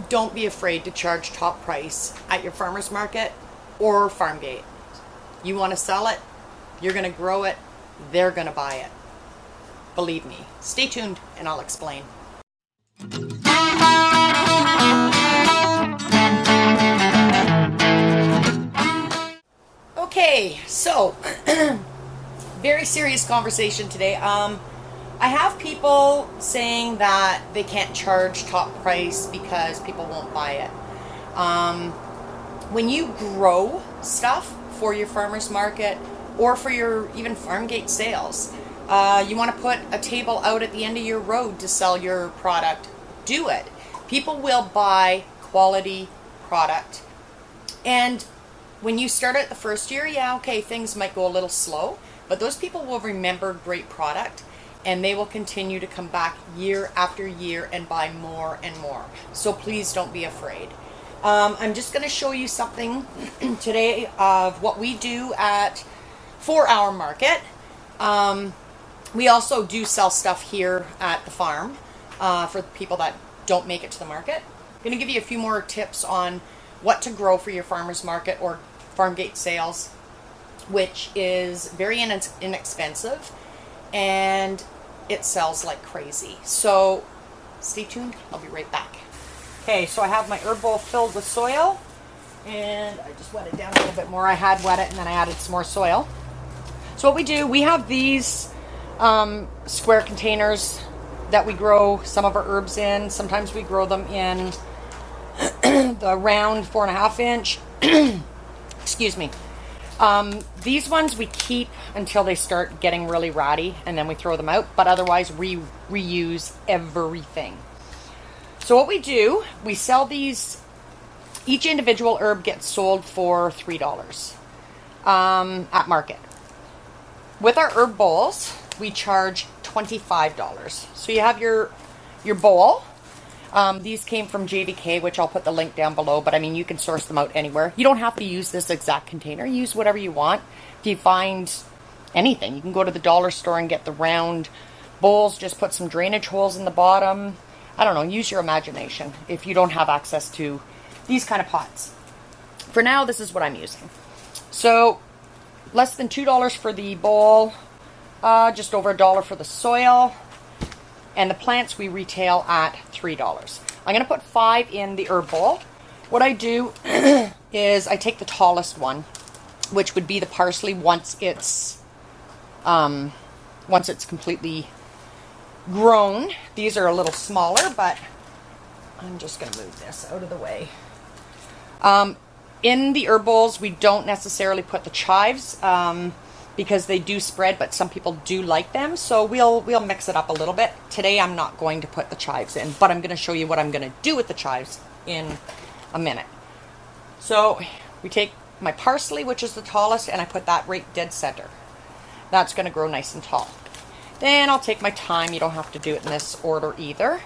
don't be afraid to charge top price at your farmer's market or farm gate. You want to sell it, you're going to grow it, they're going to buy it. Believe me. Stay tuned and I'll explain. Okay, so very serious conversation today. I have people saying that they can't charge top price because people won't buy it. When you grow stuff for your farmer's market or for your even farm gate sales, you want to put a table out at the end of your road to sell your product, do it. People will buy quality product. And when you start out the first year, yeah, okay, things might go a little slow, but those people will remember great product and they will continue to come back year after year and buy more and more. So please don't be afraid. I'm just going to show you something today of what we do for our market. We also do sell stuff here at the farm for people that don't make it to the market. I'm going to give you a few more tips on what to grow for your farmer's market or farm gate sales, which is very inexpensive and it sells like crazy. So stay tuned. I'll be right back. Okay, so I have my herb bowl filled with soil and I just wet it down a little bit more. I had wet it and then I added some more soil. So what we do, we have these square containers that we grow some of our herbs in. Sometimes we grow them in the round 4.5 inch. Excuse me. These ones we keep until they start getting really ratty and then we throw them out, but otherwise we reuse everything. So what we do, we sell these, each individual herb gets sold for $3 at market. With our herb bowls, we charge $25. So you have your bowl. These came from JVK, which I'll put the link down below, but I mean, you can source them out anywhere. You don't have to use this exact container. Use whatever you want. If you find anything, you can go to the dollar store and get the round bowls. Just put some drainage holes in the bottom. I don't know, use your imagination if you don't have access to these kind of pots. For now, this is what I'm using. So, less than $2 for the bowl, just over $1 for the soil, and the plants we retail at $3. I'm going to put 5 in the herb bowl. What I do is I take the tallest one, which would be the parsley once it's completely grown. These are a little smaller, but I'm just going to move this out of the way. In the herb bowls, we don't necessarily put the chives because they do spread, but some people do like them. So we'll mix it up a little bit. Today, I'm not going to put the chives in, but I'm going to show you what I'm going to do with the chives in a minute. So we take my parsley, which is the tallest, and I put that right dead center. That's going to grow nice and tall. Then I'll take my time. You don't have to do it in this order either.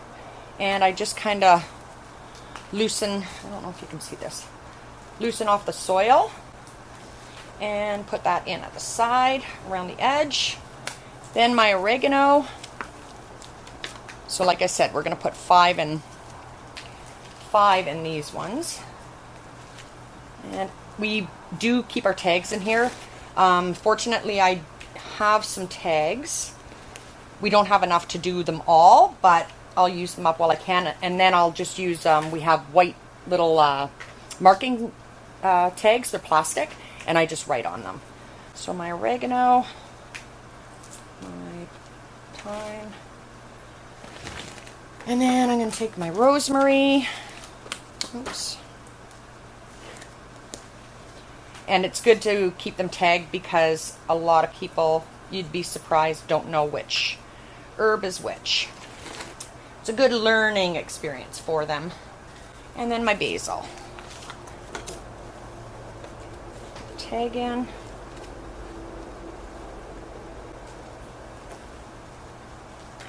And I just kind of loosen, I don't know if you can see this, loosen off the soil and put that in at the side, around the edge. Then my oregano. So like I said, we're going to put 5 in these ones. And we do keep our tags in here. Fortunately, I have some tags. We don't have enough to do them all, but I'll use them up while I can. And then I'll just use, we have white little marking tags. They're plastic, and I just write on them. So my oregano, my thyme, and then I'm going to take my rosemary. Oops. And it's good to keep them tagged because a lot of people, you'd be surprised, don't know which herb is which. It's a good learning experience for them. And then my basil. Tag in.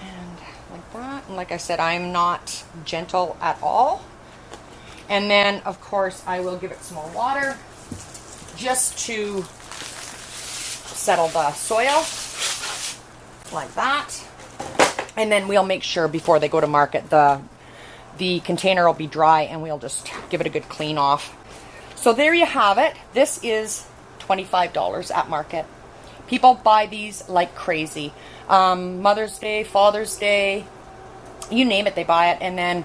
And like that. And like I said, I'm not gentle at all. And then, of course, I will give it some more water just to settle the soil. Like that. And then we'll make sure before they go to market the the container will be dry and we'll just give it a good clean off. So there you have it. This is $25 at market. People buy these like crazy. Mother's Day, Father's Day, you name it, they buy it. And then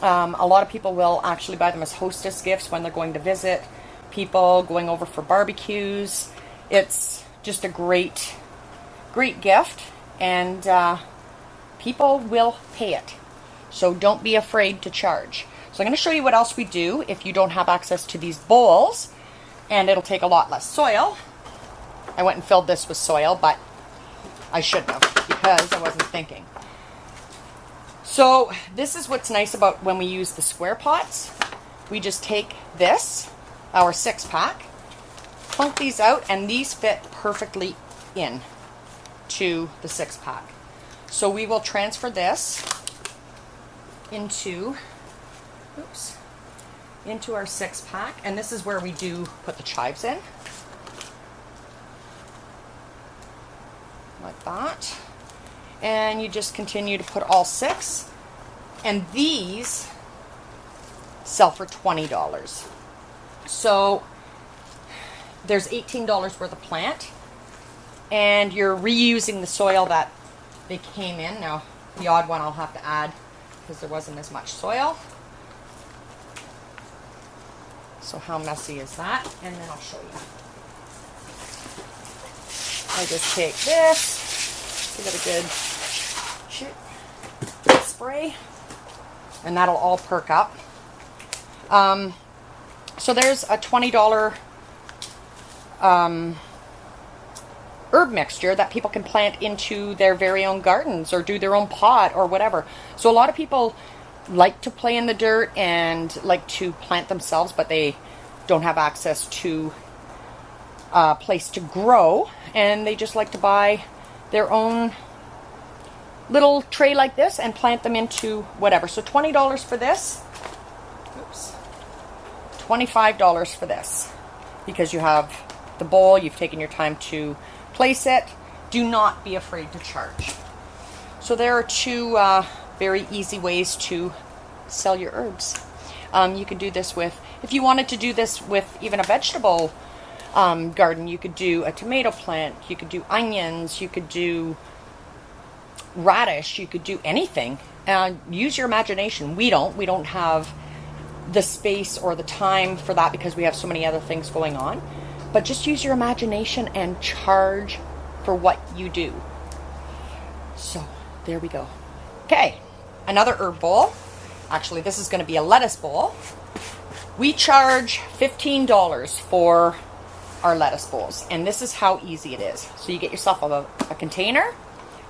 a lot of people will actually buy them as hostess gifts when they're going to visit people, going over for barbecues. It's just a great gift, and people will pay it. So don't be afraid to charge. So I'm going to show you what else we do if you don't have access to these bowls, and it'll take a lot less soil. I went and filled this with soil, but I shouldn't have because I wasn't thinking. So this is what's nice about when we use the square pots. We just take this, our 6-pack, plunk these out, and these fit perfectly in to the 6-pack. So we will transfer this into our 6-pack, and this is where we do put the chives in. Like that. And you just continue to put all 6. And these sell for $20. So there's $18 worth of plant. And you're reusing the soil that they came in. Now, the odd one I'll have to add because there wasn't as much soil. So how messy is that? And then I'll show you. I just take this, give it a good spray, and that'll all perk up. So there's a $20 herb mixture that people can plant into their very own gardens or do their own pot or whatever. So a lot of people like to play in the dirt and like to plant themselves, but they don't have access to a place to grow, and they just like to buy their own little tray like this and plant them into whatever. So $20 for this. Oops. $25 for this because you have the bowl, you've taken your time to place it. Do not be afraid to charge. So there are two very easy ways to sell your herbs. You could do this with, if you wanted to do this with even a vegetable garden, you could do a tomato plant, you could do onions, you could do radish, you could do anything. Use your imagination. We don't have the space or the time for that because we have so many other things going on. But just use your imagination and charge for what you do. So there we go. Okay, another herb bowl. Actually, this is going to be a lettuce bowl. We charge $15 for our lettuce bowls, and this is how easy it is. So you get yourself a container,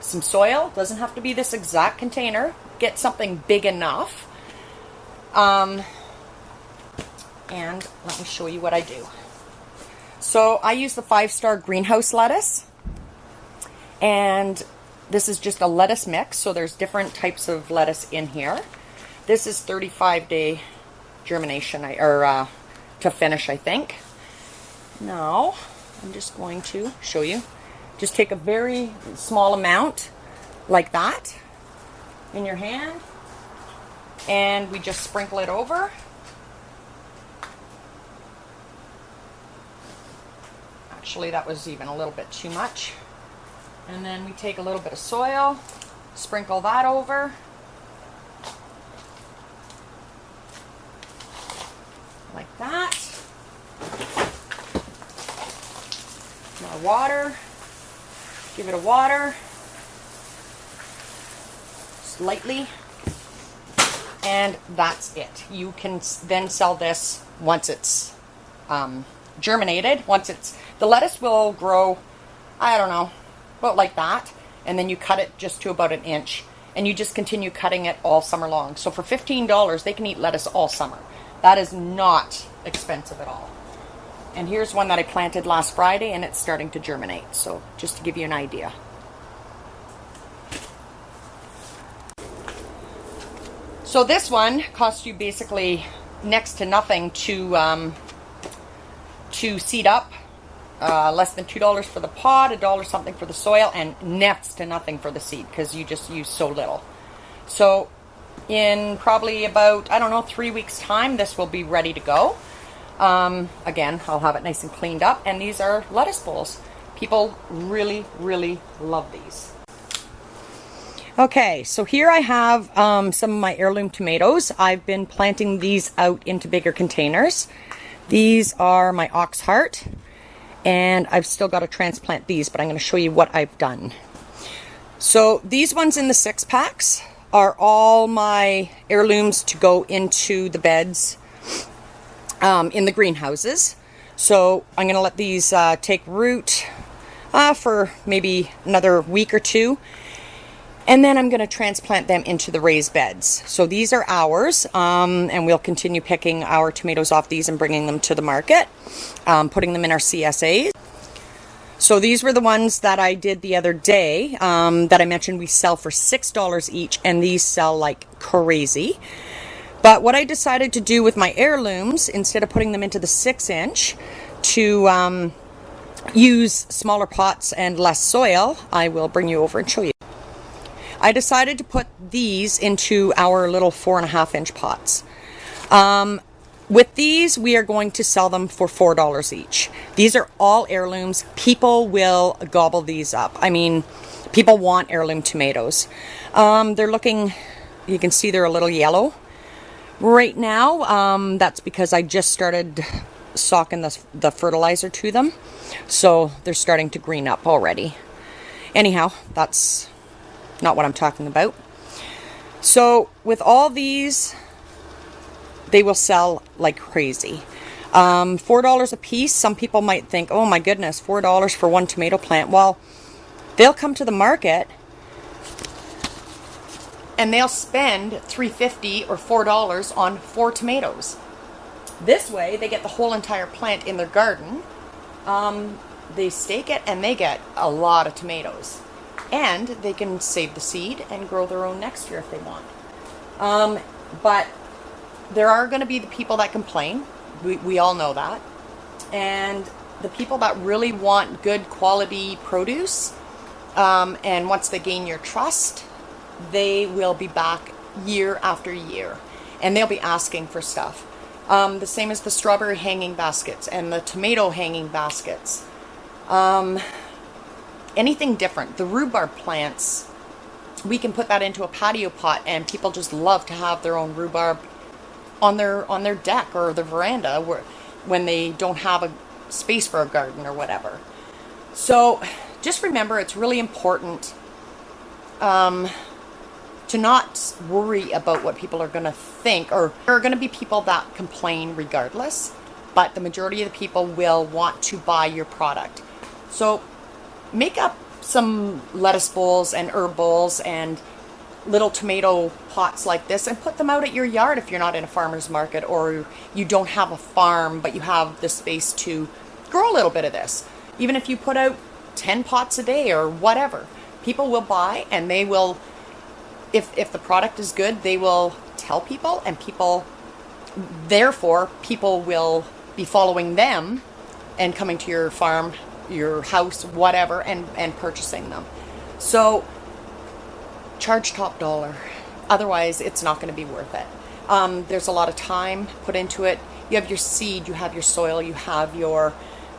some soil. Doesn't have to be this exact container. Get something big enough. And let me show you what I do. So I use the 5-star greenhouse lettuce, and this is just a lettuce mix. So there's different types of lettuce in here. This is 35-day germination, to finish, I think. Now, I'm just going to show you. Just take a very small amount, like that, in your hand, and we just sprinkle it over. Actually, that was even a little bit too much. And then we take a little bit of soil, sprinkle that over. Like that. More water. Give it a water. Slightly. And that's it. You can then sell this once it's germinated. The lettuce will grow, I don't know, about like that. And then you cut it just to about 1 inch. And you just continue cutting it all summer long. So for $15, they can eat lettuce all summer. That is not expensive at all. And here's one that I planted last Friday, and it's starting to germinate. So just to give you an idea. So this one costs you basically next to nothing to seed up. Less than $2 for the pot, $1 something for the soil, and next to nothing for the seed because you just use so little. So in probably about, I don't know, 3 weeks time, this will be ready to go. Again, I'll have it nice and cleaned up. And these are lettuce bowls. People really, really love these. Okay, so here I have some of my heirloom tomatoes. I've been planting these out into bigger containers. These are my ox heart, and I've still got to transplant these, but I'm going to show you what I've done. So these ones in the 6-packs are all my heirlooms to go into the beds in the greenhouses. So I'm going to let these take root for maybe another week or two. And then I'm going to transplant them into the raised beds. So these are ours, and we'll continue picking our tomatoes off these and bringing them to the market, putting them in our CSAs. So these were the ones that I did the other day that I mentioned we sell for $6 each, and these sell like crazy. But what I decided to do with my heirlooms, instead of putting them into the 6-inch, to use smaller pots and less soil, I will bring you over and show you. I decided to put these into our little 4.5-inch pots. With these, we are going to sell them for $4 each. These are all heirlooms. People will gobble these up. I mean, people want heirloom tomatoes. They're looking, you can see they're a little yellow right now. That's because I just started socking the fertilizer to them. So they're starting to green up already. Anyhow, that's not what I'm talking about. So with all these, they will sell like crazy. $4 a piece. Some people might think, oh my goodness, $4 for one tomato plant. Well, they'll come to the market and they'll spend $3.50 or $4 on 4 tomatoes. This way, they get the whole entire plant in their garden. They stake it and they get a lot of tomatoes. And they can save the seed and grow their own next year if they want. But there are going to be the people that complain. We all know that. And the people that really want good quality produce, and once they gain your trust, they will be back year after year. And they'll be asking for stuff. The same as the strawberry hanging baskets and the tomato hanging baskets. Anything different. The rhubarb plants, we can put that into a patio pot, and people just love to have their own rhubarb on their deck or the veranda when they don't have a space for a garden or whatever. So just remember, it's really important to not worry about what people are going to think, or there are going to be people that complain regardless, but the majority of the people will want to buy your product. So make up some lettuce bowls and herb bowls and little tomato pots like this and put them out at your yard if you're not in a farmer's market, or you don't have a farm but you have the space to grow a little bit of this. Even if you put out 10 pots a day or whatever, people will buy, and they will, if the product is good, they will tell people, and therefore people will be following them and coming to your farm, your house, whatever, and purchasing them. So charge top dollar. Otherwise, it's not going to be worth it. There's a lot of time put into it. You have your seed, you have your soil, you have your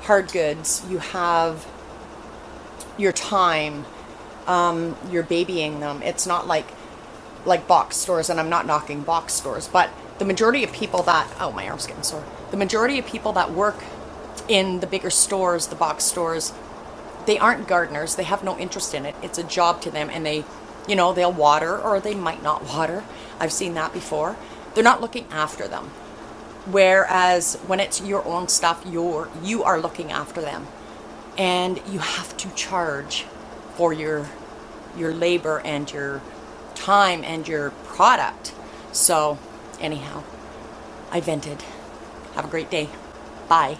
hard goods, you have your time, you're babying them. It's not like box stores, and I'm not knocking box stores, but the majority of people that, oh, my arm's getting sore. The majority of people that work in the bigger stores, the box stores, they aren't gardeners. They have no interest in it. It's a job to them, and they'll water, or they might not water. I've seen that before. They're not looking after them. Whereas when it's your own stuff, you are looking after them, and you have to charge for your labor and your time and your product. So anyhow, I vented. Have a great day. Bye.